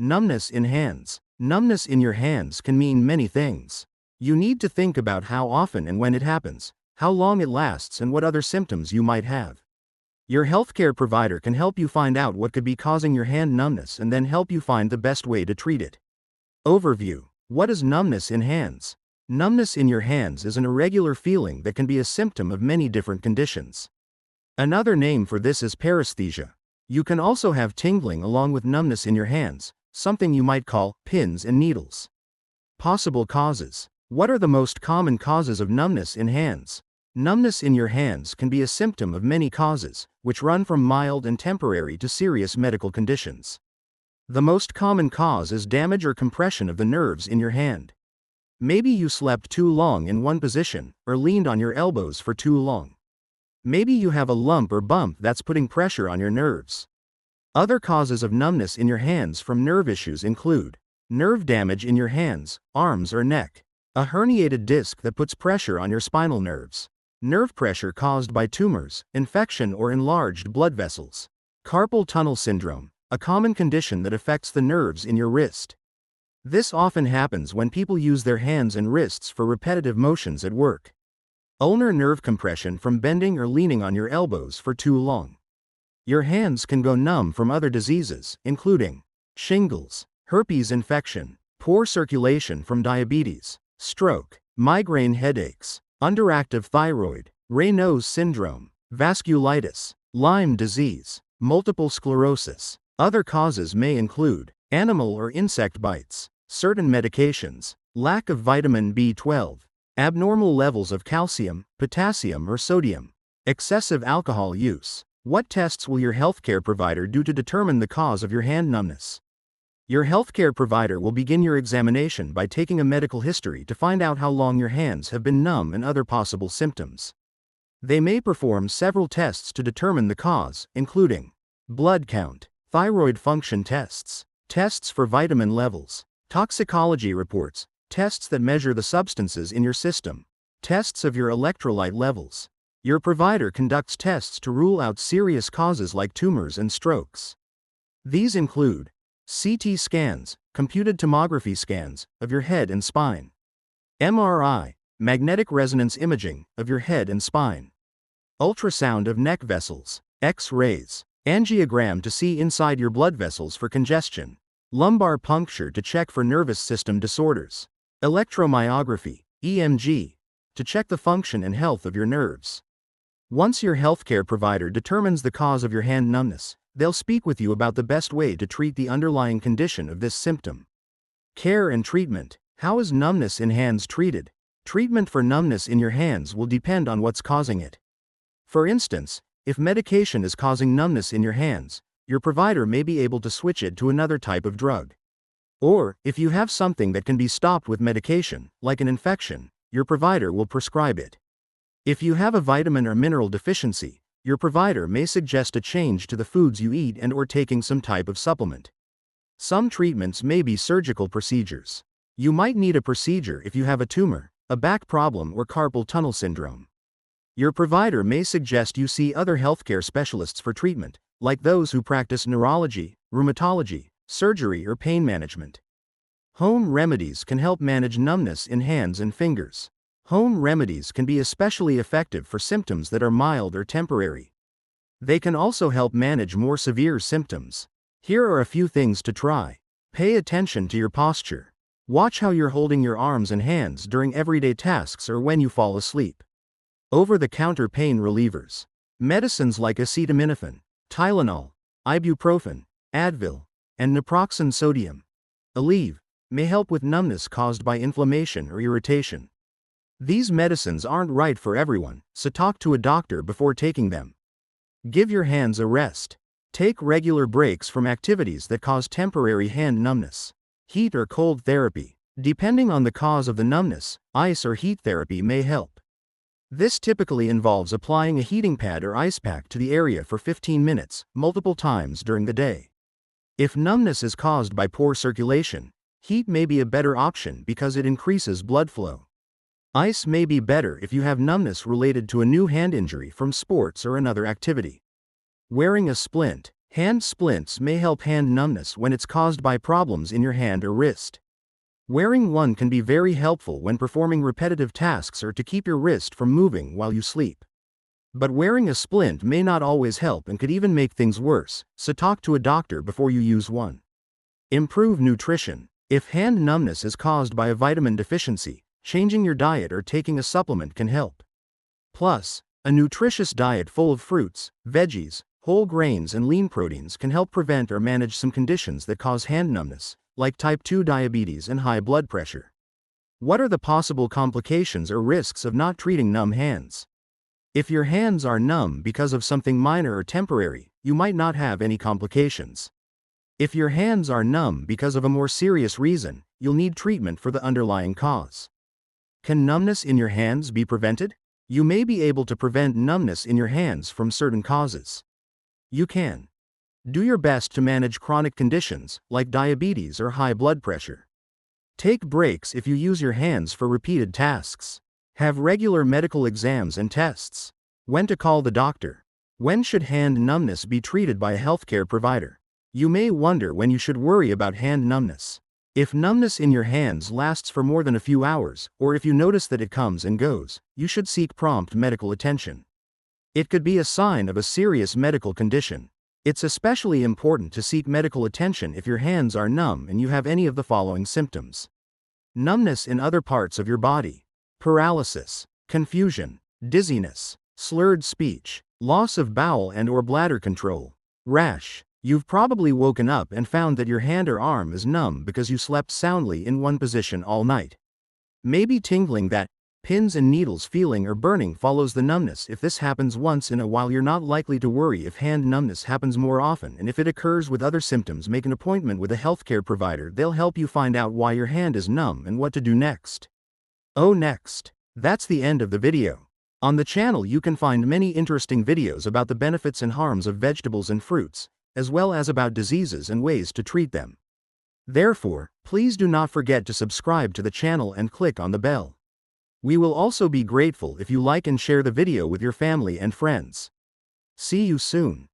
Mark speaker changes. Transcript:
Speaker 1: Numbness in hands. Numbness in your hands can mean many things. You need to think about how often and when it happens, how long it lasts, and what other symptoms you might have. Your healthcare provider can help you find out what could be causing your hand numbness and then help you find the best way to treat it. Overview. What is numbness in hands? Numbness in your hands is an irregular feeling that can be a symptom of many different conditions. Another name for this is paresthesia. You can also have tingling along with numbness in your hands, something you might call pins and needles. Possible causes. What are the most common causes of numbness in hands? Numbness in your hands can be a symptom of many causes, which run from mild and temporary to serious medical conditions. The most common cause is damage or compression of the nerves in your hand. Maybe you slept too long in one position, or leaned on your elbows for too long. Maybe you have a lump or bump that's putting pressure on your nerves. Other causes of numbness in your hands from nerve issues include nerve damage in your hands, arms, or neck, a herniated disc that puts pressure on your spinal nerves, nerve pressure caused by tumors, infection, or enlarged blood vessels, carpal tunnel syndrome, a common condition that affects the nerves in your wrist. This often happens when people use their hands and wrists for repetitive motions at work. Ulnar nerve compression from bending or leaning on your elbows for too long. Your hands can go numb from other diseases, including shingles, herpes infection, poor circulation from diabetes, stroke, migraine headaches, underactive thyroid, Raynaud's syndrome, vasculitis, Lyme disease, multiple sclerosis. Other causes may include animal or insect bites, certain medications, lack of vitamin B12, abnormal levels of calcium, potassium, or sodium, excessive alcohol use. What tests will your healthcare provider do to determine the cause of your hand numbness? Your healthcare provider will begin your examination by taking a medical history to find out how long your hands have been numb and other possible symptoms. They may perform several tests to determine the cause, including blood count, thyroid function tests, tests for vitamin levels, toxicology reports, tests that measure the substances in your system, tests of your electrolyte levels. Your provider conducts tests to rule out serious causes like tumors and strokes. These include CT scans, computed tomography scans, of your head and spine, MRI, magnetic resonance imaging, of your head and spine, ultrasound of neck vessels, X-rays, angiogram to see inside your blood vessels for congestion, lumbar puncture to check for nervous system disorders, electromyography, EMG, to check the function and health of your nerves. Once your healthcare provider determines the cause of your hand numbness, they'll speak with you about the best way to treat the underlying condition of this symptom. Care and treatment. How is numbness in hands treated? Treatment for numbness in your hands will depend on what's causing it. For instance, if medication is causing numbness in your hands, your provider may be able to switch it to another type of drug. Or, if you have something that can be stopped with medication, like an infection, your provider will prescribe it. If you have a vitamin or mineral deficiency, your provider may suggest a change to the foods you eat and/or taking some type of supplement. Some treatments may be surgical procedures. You might need a procedure if you have a tumor, a back problem, or carpal tunnel syndrome. Your provider may suggest you see other healthcare specialists for treatment, like those who practice neurology, rheumatology, surgery, or pain management. Home remedies can help manage numbness in hands and fingers. Home remedies can be especially effective for symptoms that are mild or temporary. They can also help manage more severe symptoms. Here are a few things to try. Pay attention to your posture. Watch how you're holding your arms and hands during everyday tasks or when you fall asleep. Over-the-counter pain relievers. Medicines like acetaminophen, Tylenol, ibuprofen, Advil, and naproxen sodium, Aleve, may help with numbness caused by inflammation or irritation. These medicines aren't right for everyone, so talk to a doctor before taking them. Give your hands a rest. Take regular breaks from activities that cause temporary hand numbness. Heat or cold therapy. Depending on the cause of the numbness, ice or heat therapy may help. This typically involves applying a heating pad or ice pack to the area for 15 minutes, multiple times during the day. If numbness is caused by poor circulation, heat may be a better option because it increases blood flow. Ice may be better if you have numbness related to a new hand injury from sports or another activity. Wearing a splint. Hand splints may help hand numbness when it's caused by problems in your hand or wrist. Wearing one can be very helpful when performing repetitive tasks or to keep your wrist from moving while you sleep. But wearing a splint may not always help and could even make things worse, so talk to a doctor before you use one. Improve nutrition. If hand numbness is caused by a vitamin deficiency, changing your diet or taking a supplement can help. Plus, a nutritious diet full of fruits, veggies, whole grains and lean proteins can help prevent or manage some conditions that cause hand numbness, like type 2 diabetes and high blood pressure. What are the possible complications or risks of not treating numb hands? If your hands are numb because of something minor or temporary, you might not have any complications. If your hands are numb because of a more serious reason, you'll need treatment for the underlying cause. Can numbness in your hands be prevented? You may be able to prevent numbness in your hands from certain causes. You can do your best to manage chronic conditions, like diabetes or high blood pressure. Take breaks if you use your hands for repeated tasks. Have regular medical exams and tests. When to call the doctor. When should hand numbness be treated by a healthcare provider? You may wonder when you should worry about hand numbness. If numbness in your hands lasts for more than a few hours, or if you notice that it comes and goes, you should seek prompt medical attention. It could be a sign of a serious medical condition. It's especially important to seek medical attention if your hands are numb and you have any of the following symptoms. Numbness in other parts of your body. Paralysis, confusion, dizziness, slurred speech, loss of bowel and or bladder control, rash. You've probably woken up and found that your hand or arm is numb because you slept soundly in one position all night. Maybe tingling, that pins and needles feeling or burning follows the numbness. If this happens once in a while, you're not likely to worry. If hand numbness happens more often and if it occurs with other symptoms, make an appointment with a healthcare provider. They'll help you find out why your hand is numb and what to do next. That's the end of the video. On the channel you can find many interesting videos about the benefits and harms of vegetables and fruits, as well as about diseases and ways to treat them. Therefore, please do not forget to subscribe to the channel and click on the bell. We will also be grateful if you like and share the video with your family and friends. See you soon.